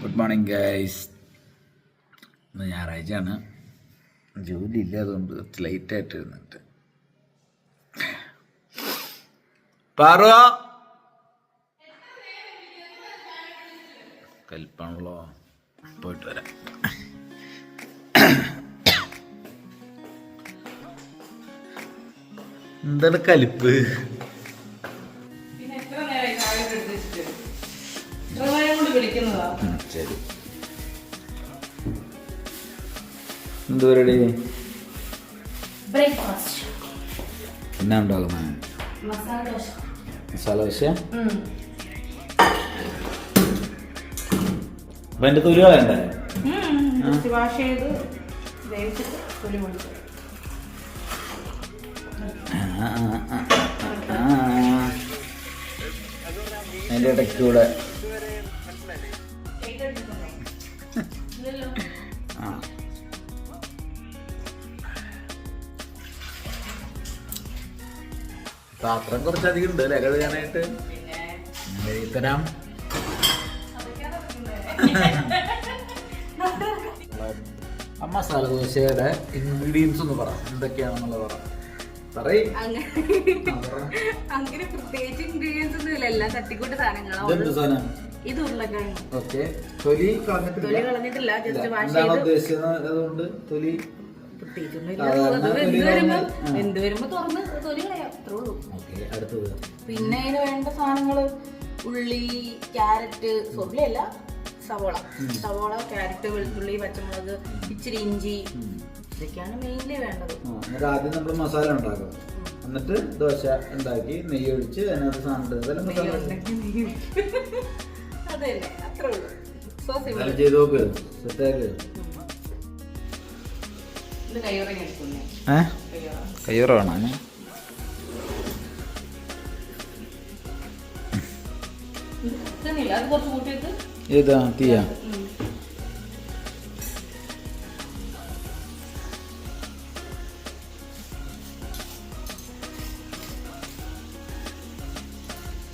Good morning guys. ഇന്ന് ഞായറാഴ്ചയാണ്, ജോലി ഇല്ല, അതുകൊണ്ട് ലേറ്റായിട്ട് ഇരുന്നിട്ട്. പാറു കൽപ്പാണല്ലോ, പോയിട്ട് വരാം. എന്താണ് കലിപ്പ്? ശരി, എന്ത് പരിപാടി? ബ്രേക്ക്ഫാസ്റ്റ് എന്നാ ഉണ്ടാക്കുന്നത്? മസാല ദോശ. അപ്പൊ എന്റെ തൊലി കളയണ്ടേ? വാഷ് ചെയ്ത് വേവിച്ചിട്ട് തൊലി പൊളിച്ചു. അതിന്റെ ഇടയ്ക്ക് കൂടെ പാത്രം കുറച്ചധികം ഉണ്ട് അല്ലേ കഴുകാനായിട്ട്? തരാം. ആ മസാല ദോശയുടെ ഇൻഗ്രീഡിയൻസ് ഒന്ന് പറ, എന്തൊക്കെയാണെന്നുള്ളത് പറയും. അങ്ങനെ പ്രത്യേകിച്ച് ഇൻഗ്രീഡിയൻസ് ഒന്നും ഇല്ല, എല്ലാം തട്ടിക്കൂട്ട് സാധനങ്ങളാണ്. ഇത് ഉരുളക്കിഴങ്ങ്. ഓക്കെ, തൊലി കളഞ്ഞിട്ടില്ല, ജസ്റ്റ് വാഷ് ചെയ്ത്. തൊലി എന്ത് വരുമ്പോ തുറന്ന് തൊലി കളയാം, അത്രേ ഉള്ളൂ. അടുത്തത് പിന്നെ അതിന് വേണ്ട സാധനങ്ങള് ഉള്ളി, ക്യാരറ്റ്, ഉള്ളിയല്ല സവോള, ക്യാരറ്റ്, വെളുത്തുള്ളി, പച്ചമുളക്, ഇച്ചിരി ഇഞ്ചി, ഇതൊക്കെയാണ് മെയിൻലി വേണ്ടത്. ആദ്യം നമ്മൾ മസാല ഉണ്ടാക്കും, എന്നിട്ട് ദോശ ഉണ്ടാക്കി നെയ്യ് ഒഴിച്ച് അതിനകത്ത് സാധനം അതല്ലേ, അത്രേ ഉള്ളൂ. ചെയ്ത് നോക്ക്, സെറ്റാക്ക്. കയ്യോറ വേണം. ഏതാ തീയ?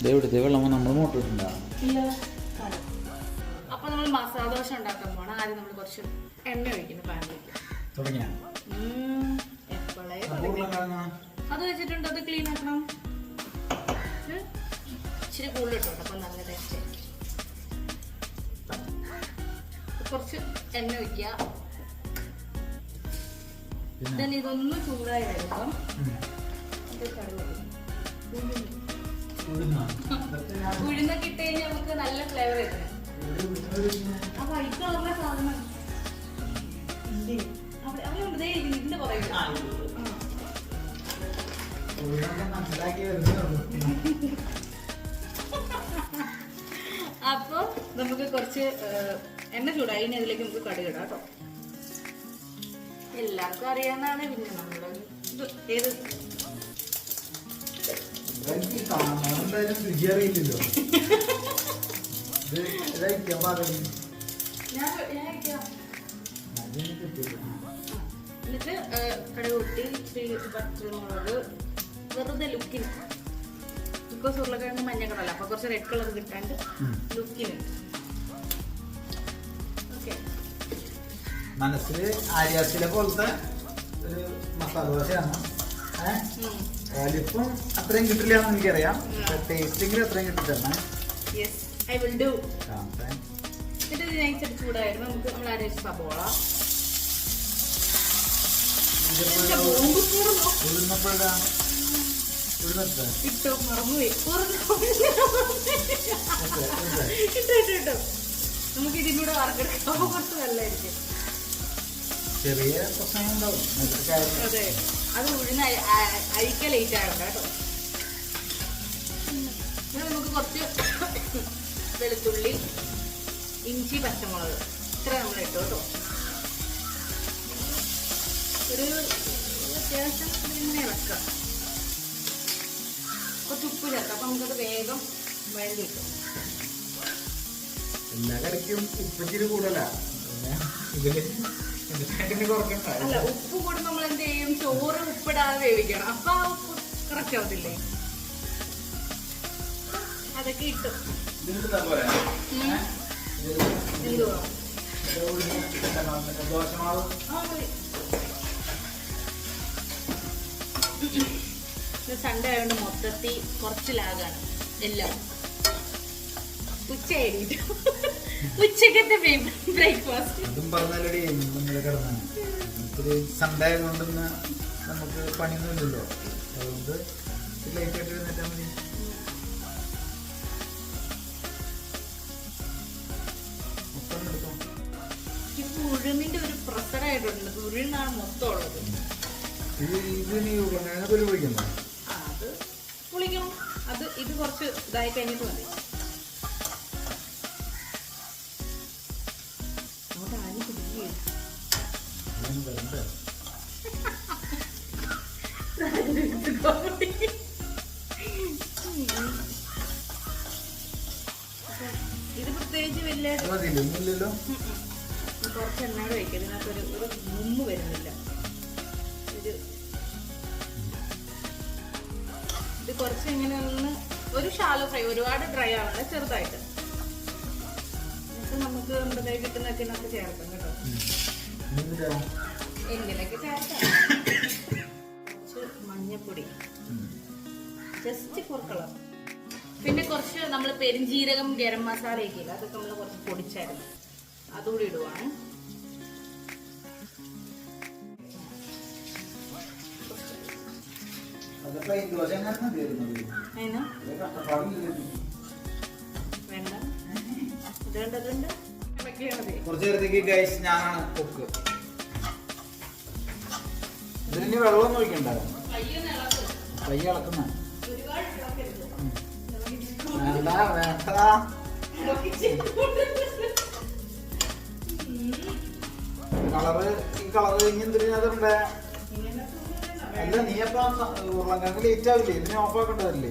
ഇതെവിടുത്തെ വെള്ളം നമ്മൾ മോട്ടിട്ടുണ്ടോ? അപ്പൊ നമ്മൾ മസാല ദോശ ഉണ്ടാക്കാൻ പോണം. ആദ്യം നമ്മൾ കുറച്ച് എണ്ണ ഒഴിക്കുന്നു പാനിലേക്ക്. അത് വെച്ചിട്ടുണ്ട്, അത് ക്ലീൻ ആക്കണം. ഇച്ചിരി കൂടുതലിട്ടുണ്ട്, അപ്പൊ നല്ല ടേസ്റ്റ് ആയിരിക്കും. കുറച്ച് എണ്ണ ഒഴിക്കുക. then ഇതൊന്ന് ചൂടായി വരുമ്പം ഉഴുന്നൊക്കെ ഇട്ട് കഴിഞ്ഞാൽ നമുക്ക് നല്ല ഫ്ലേവർ കിട്ടും. ആ വൈറ്റ് കളറിലെ സാധനം ഇതിന്റെ പുറകിൽ. അപ്പൊ നമുക്ക് കുറച്ച് എണ്ണ ചൂടായി, ഇനി അതിലേക്ക് നമുക്ക് കടുക് ഇടാം കേട്ടോ. എല്ലാവർക്കും അറിയാവുന്നതാണ്. പിന്നെ നമ്മള് ഏത് എന്നിട്ട് കടുക് പൊട്ടി, ഇച്ചിരി പച്ചമുളക്, വെറുതെ ലുക്കിന്. ബിക്കോസ് ഉരുളക്കിഴങ്ങ് മഞ്ഞ കളറല്ല, അപ്പൊ കുറച്ച് റെഡ് കളർ കിട്ടാണ്ട് ലുക്കിന്. ഓക്കെ, മനസ്സിൽ ആര്യാസിലെ പോലത്തെ ഒരു മസാല ദോശയാണ്. വലിപ്പം അത്രയും കിട്ടില്ല എന്ന് എനിക്കറിയാം, ടേസ്റ്റിംഗിൽ അത്രയും കിട്ടിത്തന്നെ. ചൂടായിരുന്നു. നമുക്ക് നമ്മൾ അരച്ച സബോള ഇട്ടോ, മറന്നുപോയി. ഇട്ടോ, നമുക്ക് ഇതിലൂടെ വറക്കെടുക്കാം, അപ്പൊ കുറച്ച് നല്ലതായിരിക്കും. ചെറിയ പ്രശ്നങ്ങളുണ്ടാവും. അതെ, അത് ഉഴുന്ന് അരിക്ക ലേറ്റ് ആകണ്ട കേട്ടോ. നമുക്ക് കുറച്ച് വെളുത്തുള്ളി, ഇഞ്ചി, പച്ചമുളക് ഇത്ര നമ്മൾ ഇട്ടു കേട്ടോ. ഒരു അത്യാവശ്യം ഇങ്ങനെ ഇളക്കാം. കുറച്ച് ഉപ്പ് ചേർക്കാം, അപ്പൊ നമുക്കത് വേഗം വഴണ്ടി കിട്ടും. എല്ലാ കറിക്കും ഉപ്പിച്ചിരി കൂടുതലാ. അല്ല, ഉപ്പ് കൂടും നമ്മൾ എന്ത് ചെയ്യും, ചോറ് ഉപ്പിടാതെ വേവിക്കണം. അപ്പൊ ആ ഉപ്പ് കറക്റ്റ് ആവത്തില്ലേ? അതൊക്കെ ഇട്ടു. ദോശമാവ് സൺഡേ ആയതുകൊണ്ട് മൊത്തത്തിൽ കുറച്ച് ലാഗാണ് എല്ലാം. ഉച്ചക്കത്തെ ബ്രേക്ക്ഫാസ്റ്റ് അതും പറഞ്ഞാലടി ഇന്നലെ കിടന്നാണ്. സൺഡേ ആയതുകൊണ്ടൊന്ന് നമുക്ക് പണിയൊന്നുമില്ലല്ലോ, അതുകൊണ്ട് ലൈറ്റ് ആയിട്ട് എഴുന്നേറ്റാൽ മതി. ഉഴുന്നിന്റെ ഒരു പ്രസരമായിട്ടുണ്ട്. ഉഴുന്നാണ് മൊത്തം ഉള്ളത്. ഇതിന് ഉരുളക്കിഴങ്ങ് തൊലി പൊളിക്കണ്ടോ? അത് പുളിക്കണം. ഇത് കുറച്ച് ഇതായി കഴിഞ്ഞിട്ട് മതി. ഇത് പ്രത്യേകിച്ച് വലിയ കുറച്ച് എണ്ണയുടെ വയ്ക്കുക. ഇതിനകത്തൊരു മുമ്പ് വരുന്നില്ല. ഇത് കുറച്ച് ഇങ്ങനെ ഒന്ന് ഒരു ഷാലോ ഫ്രൈ, ഒരുപാട് ഡ്രൈ ആവണ്ട, ചെറുതായിട്ട്. എന്നിട്ട് നമുക്ക് നമ്മുടെ കൈ കിട്ടുന്നൊക്കെ നമുക്ക് ചേർക്കാം കേട്ടോ. എന്തിനൊക്കെ ചേർക്കാം. കുറച്ച് മഞ്ഞപ്പൊടി, ജസ്റ്റ് ഫോർ കളർ. പിന്നെ കുറച്ച് നമ്മൾ പെരിഞ്ജീരകം, ഗരം മസാല ഒക്കെ ഇല്ല, അതൊക്കെ നമ്മൾ കുറച്ച് പൊടിച്ചായിരുന്നു, അതുകൂടി ഇടുവാണ്. കുറച്ചു നേരത്തേക്ക് ഗൈസ് ഞാനാണ് കുക്ക്. ഇതിന് വെള്ളം ഒഴിക്കണ്ട, പയ്യ ഇളക്കുന്ന വേണ്ട വേണ്ട. കളറ് ഈ കളറ് കഴിഞ്ഞ് എന്തിനാ? അല്ല, നീ അപ്പൊ ഉരുളക്കിഴങ്ങ് ലേറ്റ് ആവില്ലേ? ഇതിനെ ഓഫ് ആക്കേണ്ടതല്ലേ?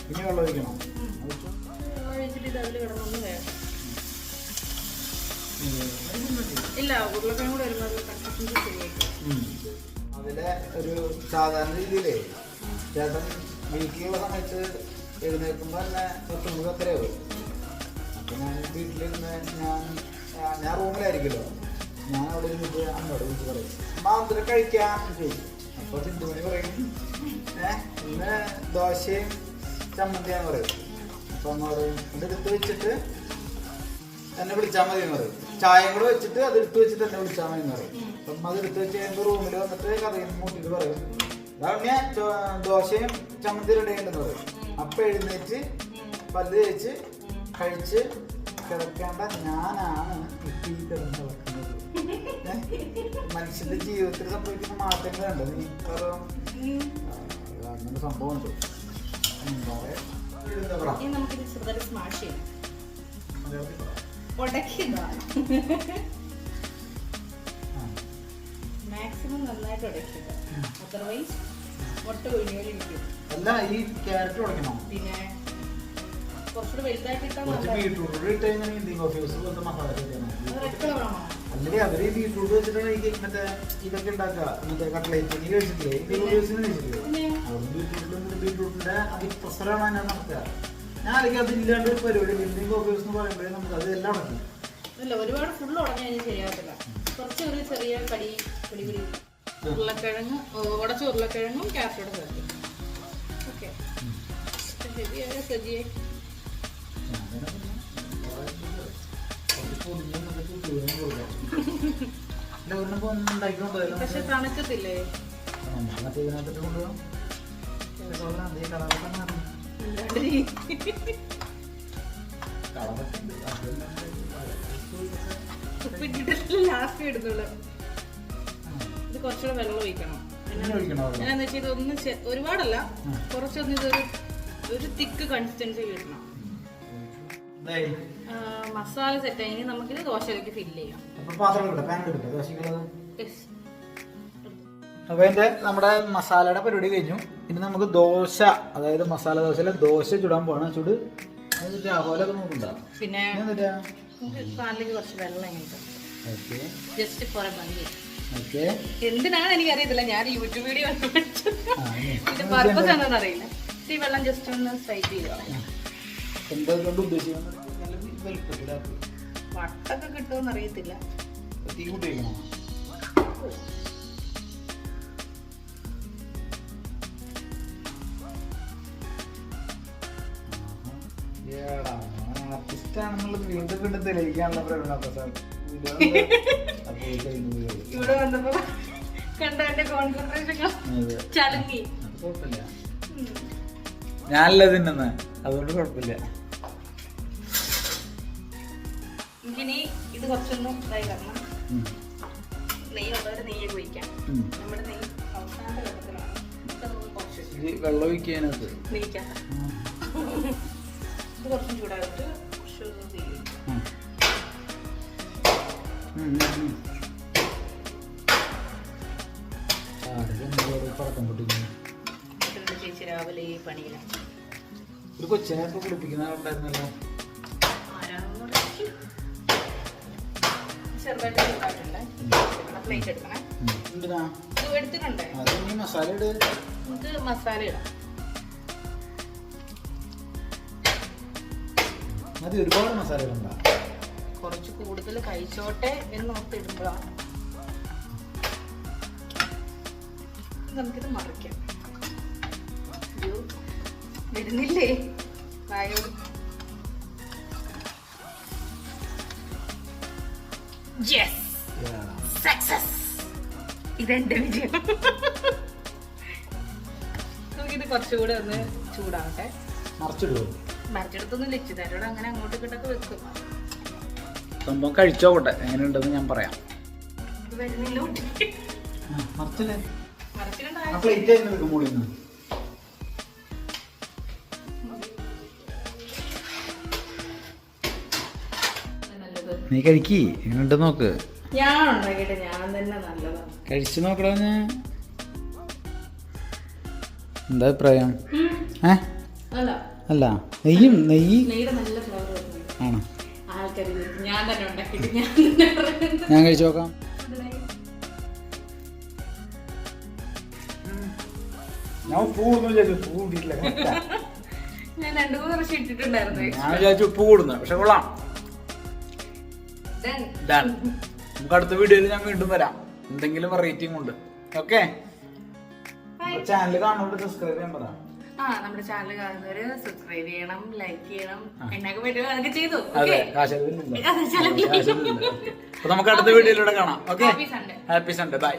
ഇനി വെള്ളം ഒഴിക്കണം. ഇല്ല, ഉരുളക്കിഴങ്ങ് കൂടെ വരുമ്പോൾ അതിലെ ഒരു സാധാരണ രീതിയിലേ ചേട്ടൻ വീട്ടിലുള്ള സമയത്ത് എഴുന്നേൽക്കുമ്പോ തന്നെ തൊണ്ണൂറ് അത്രയാവും. അപ്പൊ ഞാൻ വീട്ടിലിരുന്ന് ഞാൻ റൂമിലായിരിക്കുമല്ലോ, ഞാൻ അവിടെ ഇരുന്നിട്ട് അമ്മയോട് വിളിച്ച് പറയും, അമ്മ എന്തിനാ കഴിക്കാൻ ചോദിക്കും. അപ്പൊ സിന്ധുമണി പറയും ഇന്ന് ദോശയും ചമ്മന്തിയാന്ന് പറയും. അപ്പൊ അമ്മ പറയും ഇതെടുത്ത് വെച്ചിട്ട് എന്നെ വിളിച്ചാൽ മതി എന്ന് പറയും. ചായയും കൂടെ വെച്ചിട്ട് അത് എടുത്ത് വെച്ചിട്ട് എന്നെ വിളിച്ചാൽ മതി എന്ന് പറയും. അപ്പം അത് എടുത്ത് വെച്ച് കഴിയുമ്പോൾ റൂമിൽ വന്നിട്ട് കറിയും മൂട്ടിട്ട് പറയും ഞാൻ ദോശയും ചമ്മന്തി റെഡി ഉണ്ടെന്ന് പറയും. അപ്പൊ എഴുന്നേറ്റ് പല്ല് തേച്ച് കഴിച്ച് കിടക്കേണ്ട ഞാനാണ് ഇപ്പൊ ഈ കിടന്ന് കിടക്കുന്നത്. മനുഷ്യന്റെ ജീവിതത്തിൽ സംഭവിക്കുന്ന മാറ്റങ്ങളുണ്ട്. നീ അങ്ങനെ സംഭവമുണ്ട്. മാക്സിമം നന്നായിട്ട് ഉടയ്ക്കുക, അതർവൈസ് മുട്ട ഒഴിഞ്ഞോലിരിക്കും. അല്ല, ഈ ക്യാരറ്റ് ഉടയ്ക്കണം. പിന്നെ കുറച്ചുകൂടെ വലുതായിട്ട് ബീട്രൂട്ട് ഇട്ട് കഴിഞ്ഞാൽ ഇന്ത്യൻ കോഫി ഹൗസ് പോലത്തെ മസാല അല്ലെങ്കിൽ അവര് ബീട്രൂട്ട് വെച്ചിട്ടാണ് ഈ മറ്റേ ഇതൊക്കെ ഉണ്ടാക്കുക. മറ്റേ കട്ട്ലേറ്റ് നീ കഴിച്ചിട്ടില്ലേ? ബീട്രൂട്ടിന്റെ അതിപ്രസരമാണ് ഞാൻ നടത്തുക. ഞാൻ അല്ലെങ്കിൽ അതില്ലാണ്ട് ഒരു പരിപാടി ഇന്ത്യൻ കോഫി ഹൗസ് എന്ന് പറയുമ്പോഴേ നമുക്ക് അത് എല്ലാം നടക്കും. അല്ല, ഒരുപാട് ഫുള്ള് ഉടഞ്ഞു കഴിഞ്ഞാൽ ശരിയാകത്തില്ല. കുറച്ച് ഒരു ചെറിയ പിടി ഉരുളക്കിഴങ്ങ്, ഉടച്ച ഉരുളക്കിഴങ്ങും ക്യാരറ്റോടെ ചേർക്കും. ഓക്കെ, ശരിയായ സജിയെ പക്ഷെ തണുക്കത്തില്ലേ? ലാസ്റ്റ് ഇടുന്നുള്ളു. ഇത് കുറച്ചുകൂടെ വെള്ളം ഒഴിക്കണം. എന്നാന്ന് വെച്ചാൽ ഇതൊന്ന് ഒരുപാടല്ല, കുറച്ചൊന്ന് ഇതൊരു തിക്ക് കൺസിസ്റ്റൻസി കിട്ടണം. മസാല സെറ്റ് ആയി നമുക്കിത് ദോശയിലേക്ക് ഫില്ല് ചെയ്യാം. അപ്പൊ എന്റെ നമ്മുടെ മസാലയുടെ പരിപാടി കഴിഞ്ഞു. ഇനി നമുക്ക് ദോശ, അതായത് മസാല ദോശയിലെ ദോശ ചുടാൻ പോകണം. ചുട് രാഹുലൊക്കെ നോക്കുന്നുണ്ടോ? പിന്നെ പാലിലേക്ക് കുറച്ച് വെള്ളം ജസ്റ്റ് ഫോർ എ ഭംഗി. എന്തിനാണ് എനിക്കറിയത്തില്ല, ഞാൻ യൂട്യൂബ് വീഡിയോ ഇത് പർപ്പസ് എന്താണെന്ന് അറിയില്ല. ഈ വെള്ളം ജസ്റ്റ് ഒന്ന് സ്ട്രൈറ്റ് ചെയ്തോ. എന്താ ഉദ്ദേശിക്കുന്നത്? വട്ടൊക്കെ കിട്ടുമെന്ന് അറിയത്തില്ല. തീ കൂട്ടി വയ്ക്കണോ? ആർട്ടിസ്റ്റാണെന്നുള്ളത് വീണ്ടും വീണ്ടും തെളിയിക്കാനുള്ള പ്രവണത. ഇവിടെ വന്നപ്പോ കണ്ട എന്റെ കോൺസെൻട്രേഷൻ ചലങ്ങി. കുഴപ്പമില്ല, ഞാനല്ല തിന്നുന്ന, അതുകൊണ്ട് കുഴപ്പമില്ല. എനിക്കിനി ഇത് കുറച്ചൊന്നും ഇതായി വരണം. നെയ്യുള്ളവര് നെയ്യ് ഒഴിക്കാം. നമ്മുടെ നെയ്യ് അവസാന ഘട്ടത്തിലാണ്. വെള്ളം ഒഴിക്കാനത് നെയ്ക്കാം. ഇത് കുറച്ചും ചൂടായിട്ട് ചേച്ചി രാവിലെ ഈ പണിയിലാണ്. ഒരു കൊച്ചിനെ ഇപ്പൊ കുളിപ്പിക്കുന്നുണ്ടായിരുന്നല്ലോ. ചെറുതായിട്ട് ചൂടായിട്ടുണ്ട്. പ്ലേറ്റ് എടുക്കണേ. എടുത്തിട്ടുണ്ട്. മസാല ഇട്. ഇത് മസാല ഇടാം. അത് ഒരുപാട് മസാല ഇടണ്ട, കുറച്ച് കൂടുതൽ കഴിച്ചോട്ടെ എന്ന് ഓർത്ത് ഇടുമ്പോഴാണ്. നമുക്കിത് മറിക്കാം. വരുന്നില്ലേ വായോ? സക്സസ്. ഇതെന്റെ വിജയം. നമുക്കിത് കുറച്ചുകൂടെ ഒന്ന് ചൂടാവട്ടെ. മറിച്ചിടുവോ? മറിച്ചെടുത്തൊന്നും ലക്ഷ്യതാരോട് അങ്ങനെ അങ്ങോട്ട് ഇങ്ങോട്ടൊക്കെ വെക്കും. സംഭവം കഴിച്ചോട്ടെ, എങ്ങനെയുണ്ടെന്ന് ഞാൻ പറയാം. വരുന്നില്ല. നീ കഴിക്കി, എങ്ങനെയുണ്ട് നോക്ക്. ഞാൻ ഉണ്ടാക്കിയിട്ട് ഞാൻ തന്നെ നല്ലതാണ്. കഴിച്ചു നോക്കടാ. ഞാൻ എന്താ അഭിപ്രായം? അല്ല, നെയ്യ് നെയ്യുടെ നല്ല ഫ്ലേവർ ആണോ? ആൾക്കാർ ഞാൻ തന്നെ ഉണ്ടാക്കിയിട്ട് ഞാൻ കഴിച്ചു നോക്കാം. ഞാൻ ഉപ്പ് കൂടുന്നു വിചാരിച്ചു, ഉപ്പ് കൂട്ടിയിട്ടില്ല. ഞാൻ 2-3 പ്രാവശ്യം ഇട്ടിട്ടുണ്ടായിരുന്നു. ഞാൻ വിചാരിച്ചു ഉപ്പ് കൂടുന്നു, പക്ഷെ കൊള്ളാം. നമുക്ക് അടുത്ത വീഡിയോയിൽ ഞാൻ വീണ്ടും വരാം, എന്തെങ്കിലും വെറൈറ്റിയും കൊണ്ട്. ഓക്കെ, ചാനൽ കാണുമ്പോൾ സബ്സ്ക്രൈബ് ചെയ്യാൻ പറ. നമ്മുടെ ചാനൽ കാണുന്നവര് സബ്സ്ക്രൈബ് ചെയ്യണം, ലൈക്ക് ചെയ്യണം, എന്നൊക്കെ പറ്റുമോ അതൊക്കെ ചെയ്തു. നമുക്ക് അടുത്ത വീഡിയോയിലൂടെ കാണാം. Okay, happy Sunday. ബൈ.